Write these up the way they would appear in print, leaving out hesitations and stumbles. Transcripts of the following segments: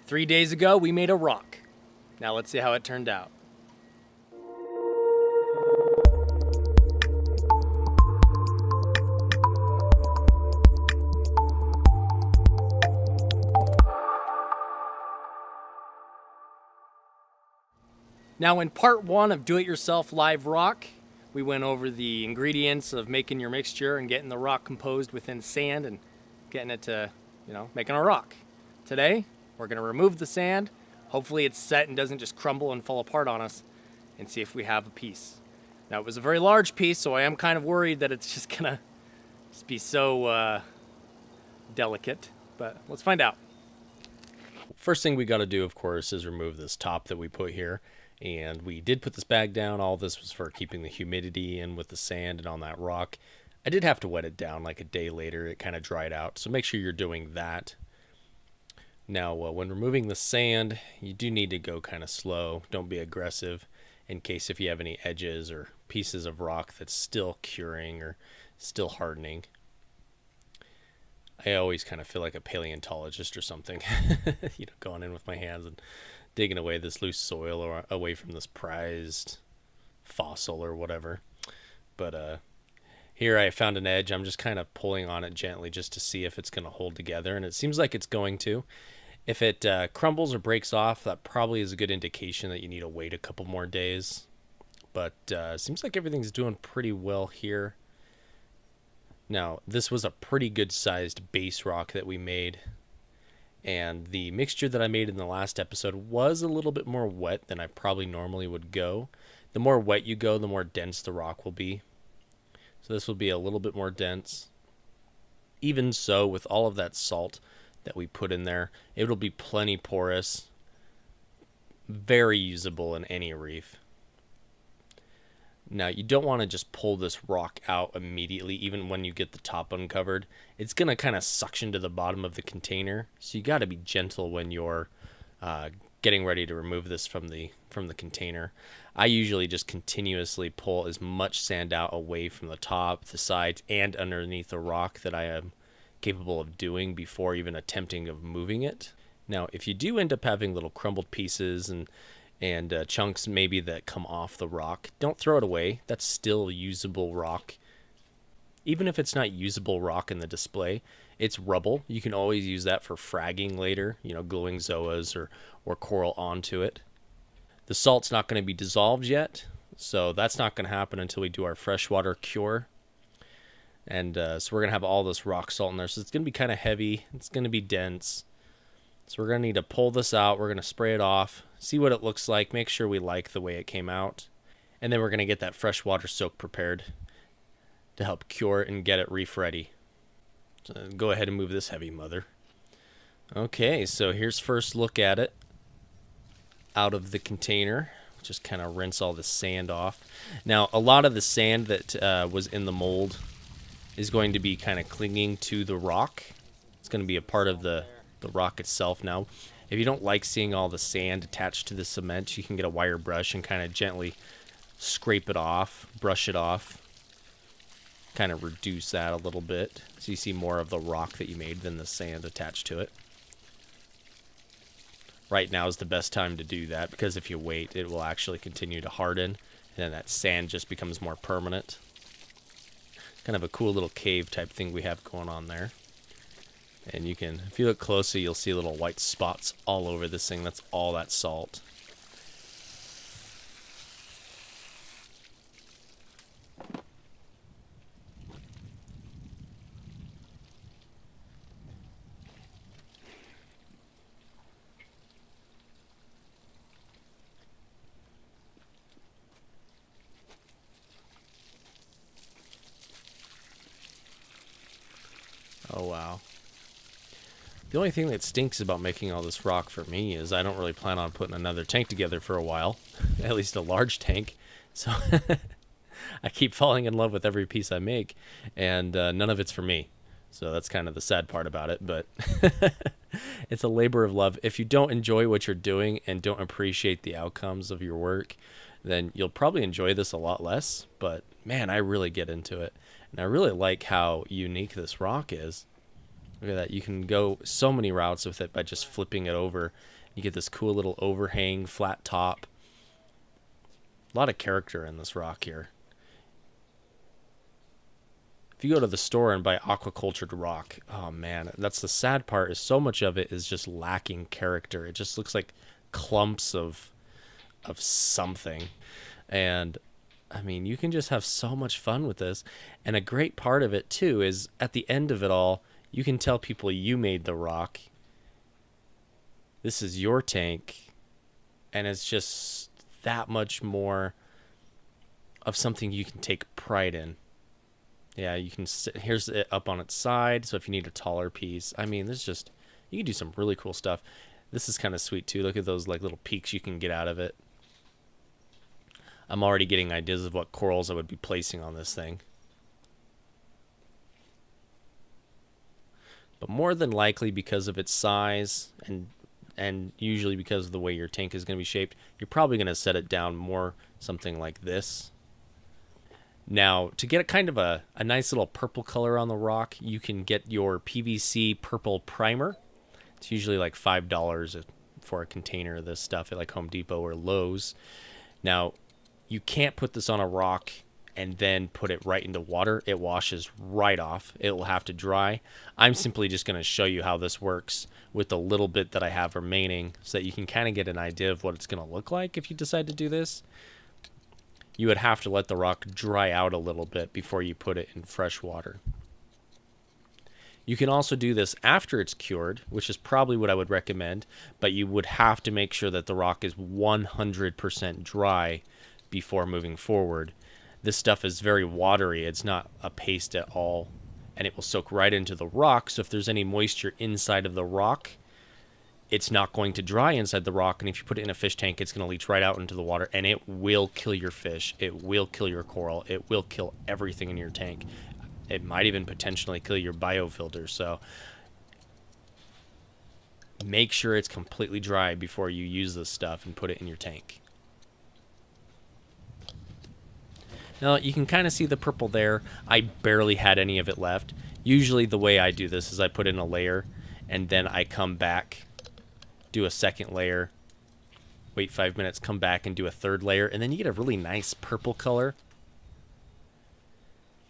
3 days ago, we made a rock. Now let's see how it turned out. Now in part 1 of Do-It-Yourself Live Rock, we went over the ingredients of making your mixture and getting the rock composed within sand and getting it to, making a rock. Today, we're going to remove the sand. Hopefully it's set and doesn't just crumble and fall apart on us, and see if we have a piece. Now it was a very large piece, so I am kind of worried that it's just going to be so delicate, but let's find out. First thing we got to do, of course, is remove this top that we put here. And we did put this bag down. All this was for keeping the humidity in with the sand and on that rock. I did have to wet it down like a day later. It kind of dried out. So make sure you're doing that. Now, when removing the sand, you do need to go kind of slow. Don't be aggressive in case if you have any edges or pieces of rock that's still curing or still hardening. I always kind of feel like a paleontologist or something, going in with my hands and digging away this loose soil or away from this prized fossil or whatever. But here I found an edge. I'm just kind of pulling on it gently just to see if it's going to hold together, and it seems like it's going to. If it crumbles or breaks off, that probably is a good indication that you need to wait a couple more days. But it seems like everything's doing pretty well here. Now, this was a pretty good sized base rock that we made. And the mixture that I made in the last episode was a little bit more wet than I probably normally would go. The more wet you go, the more dense the rock will be. So this will be a little bit more dense. Even so, with all of that salt that we put in there, it'll be plenty porous. Very usable in any reef. Now, you don't want to just pull this rock out immediately, even when you get the top uncovered. It's going to kind of suction to the bottom of the container, so you got to be gentle when you're getting ready to remove this from the container. I usually just continuously pull as much sand out away from the top, the sides, and underneath the rock that I am capable of doing before even attempting of moving it. Now, if you do end up having little crumbled pieces and chunks maybe that come off the rock, don't throw it away. That's still usable rock. Even if it's not usable rock in the display, it's rubble. You can always use that for fragging later, gluing zoas or coral onto it. The salt's not going to be dissolved yet, so that's not going to happen until we do our freshwater cure. And so we're going to have all this rock salt in there, so it's going to be kind of heavy. It's going to be dense. So we're going to need to pull this out. We're going to spray it off, see what it looks like, make sure we like the way it came out. And then we're going to get that freshwater soak prepared to help cure it and get it reef ready. So go ahead and move this heavy mother. Okay, so here's first look at it out of the container. Just kind of rinse all the sand off. Now, a lot of the sand that was in the mold is going to be kind of clinging to the rock. It's going to be a part of the rock itself. Now, if you don't like seeing all the sand attached to the cement, you can get a wire brush and kind of gently scrape it off, brush it off, kind of reduce that a little bit so you see more of the rock that you made than the sand attached to it. Right now is the best time to do that, because if you wait, it will actually continue to harden, and then that sand just becomes more permanent. Kind of a cool little cave type thing we have going on there. And you can, if you look closely, you'll see little white spots all over this thing. That's all that salt. Oh, wow. The only thing that stinks about making all this rock for me is I don't really plan on putting another tank together for a while, at least a large tank. So I keep falling in love with every piece I make, and none of it's for me. So that's kind of the sad part about it, but it's a labor of love. If you don't enjoy what you're doing and don't appreciate the outcomes of your work, then you'll probably enjoy this a lot less. But man, I really get into it, and I really like how unique this rock is. Look at that. You can go so many routes with it by just flipping it over. You get this cool little overhang, flat top. A lot of character in this rock here. If you go to the store and buy aquacultured rock, oh man, that's the sad part, is so much of it is just lacking character. It just looks like clumps of something. And I mean, you can just have so much fun with this. And a great part of it too is at the end of it all, you can tell people you made the rock. This is your tank. And it's just that much more of something you can take pride in. Yeah, you can sit, here's it up on its side. So if you need a taller piece, I mean, there's just, you can do some really cool stuff. This is kind of sweet too. Look at those like little peaks you can get out of it. I'm already getting ideas of what corals I would be placing on this thing. But more than likely, because of its size and usually because of the way your tank is going to be shaped, you're probably going to set it down more something like this. Now, to get a kind of a nice little purple color on the rock, you can get your PVC purple primer. It's usually like $5 for a container of this stuff at like Home Depot or Lowe's. Now, you can't put this on a rock and then put it right into water. It washes right off. It will have to dry. I'm simply just going to show you how this works with the little bit that I have remaining so that you can kind of get an idea of what it's going to look like if you decide to do this. You would have to let the rock dry out a little bit before you put it in fresh water. You can also do this after it's cured, which is probably what I would recommend, but you would have to make sure that the rock is 100% dry before moving forward. This stuff is very watery. It's not a paste at all, and it will soak right into the rock. So if there's any moisture inside of the rock, it's not going to dry inside the rock, and if you put it in a fish tank, it's going to leach right out into the water, and it will kill your fish. It will kill your coral. It will kill everything in your tank. It might even potentially kill your biofilter. So make sure it's completely dry before you use this stuff and put it in your tank. Now, you can kind of see the purple there. I barely had any of it left. Usually the way I do this is I put in a layer, and then I come back, do a second layer, wait 5 minutes, come back and do a third layer, and then you get a really nice purple color.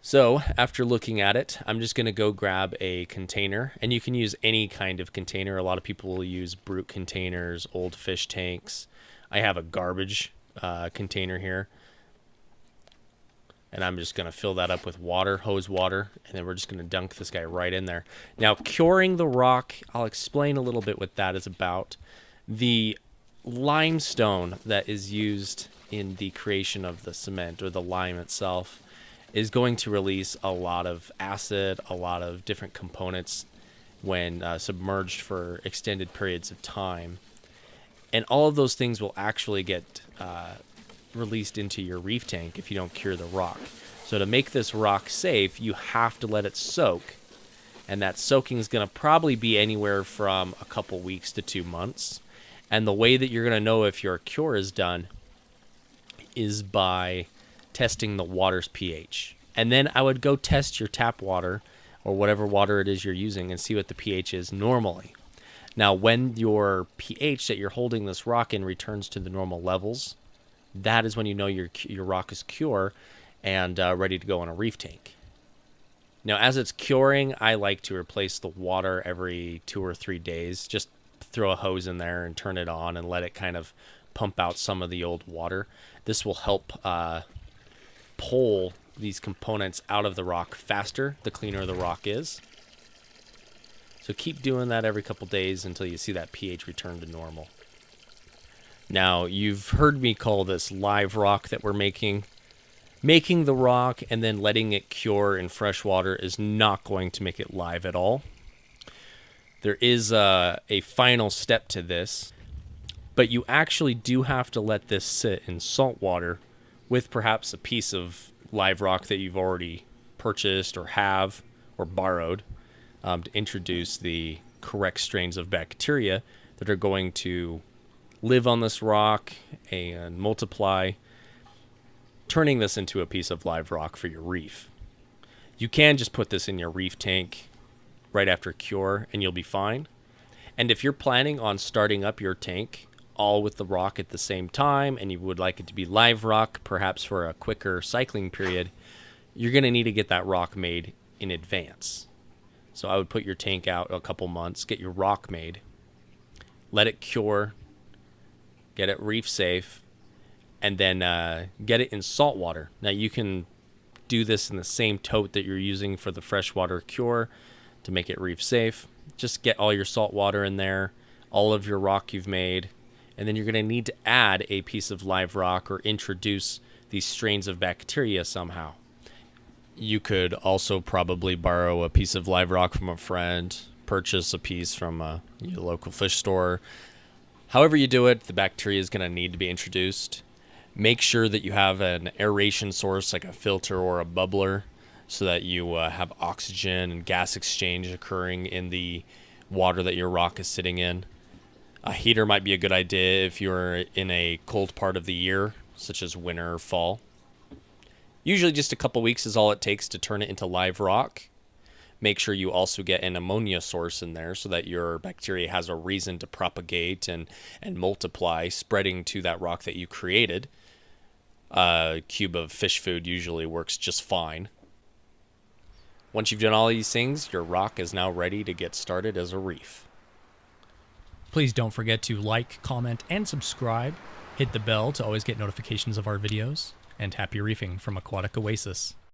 So after looking at it, I'm just going to go grab a container, and you can use any kind of container. A lot of people will use brute containers, old fish tanks. I have a garbage container here, and I'm just going to fill that up with water, hose water, and then we're just going to dunk this guy right in there. Now, curing the rock, I'll explain a little bit what that is about. The limestone that is used in the creation of the cement, or the lime itself, is going to release a lot of acid, a lot of different components when submerged for extended periods of time. And all of those things will actually get released into your reef tank if you don't cure the rock. So to make this rock safe, you have to let it soak. And that soaking is going to probably be anywhere from a couple weeks to 2 months. And the way that you're going to know if your cure is done is by testing the water's pH. And then I would go test your tap water or whatever water it is you're using and see what the pH is normally. Now, when your pH that you're holding this rock in returns to the normal levels, that is when you know your rock is cure and ready to go in a reef tank. Now, as it's curing, I like to replace the water every 2 or 3 days. Just throw a hose in there and turn it on and let it kind of pump out some of the old water. This will help pull these components out of the rock faster the cleaner the rock is. So keep doing that every couple days until you see that pH return to normal. Now, you've heard me call this live rock that we're making. Making the rock and then letting it cure in fresh water is not going to make it live at all. There is a final step to this, but you actually do have to let this sit in salt water with perhaps a piece of live rock that you've already purchased or have or borrowed to introduce the correct strains of bacteria that are going to live on this rock and multiply, turning this into a piece of live rock for your reef. You can just put this in your reef tank right after cure, and you'll be fine. And if you're planning on starting up your tank all with the rock at the same time, and you would like it to be live rock, perhaps for a quicker cycling period, you're going to need to get that rock made in advance. So I would put your tank out a couple months, get your rock made, let it cure, get it reef safe, and then get it in salt water. Now you can do this in the same tote that you're using for the freshwater cure to make it reef safe. Just get all your salt water in there, all of your rock you've made, and then you're going to need to add a piece of live rock or introduce these strains of bacteria somehow. You could also probably borrow a piece of live rock from a friend, purchase a piece from your local fish store. However you do it, the bacteria is going to need to be introduced. Make sure that you have an aeration source like a filter or a bubbler so that you have oxygen and gas exchange occurring in the water that your rock is sitting in. A heater might be a good idea if you're in a cold part of the year, such as winter or fall. Usually just a couple weeks is all it takes to turn it into live rock. Make sure you also get an ammonia source in there so that your bacteria has a reason to propagate and multiply, spreading to that rock that you created. A cube of fish food usually works just fine. Once you've done all these things, your rock is now ready to get started as a reef. Please don't forget to like, comment, and subscribe. Hit the bell to always get notifications of our videos. And happy reefing from Aquatic Oasis.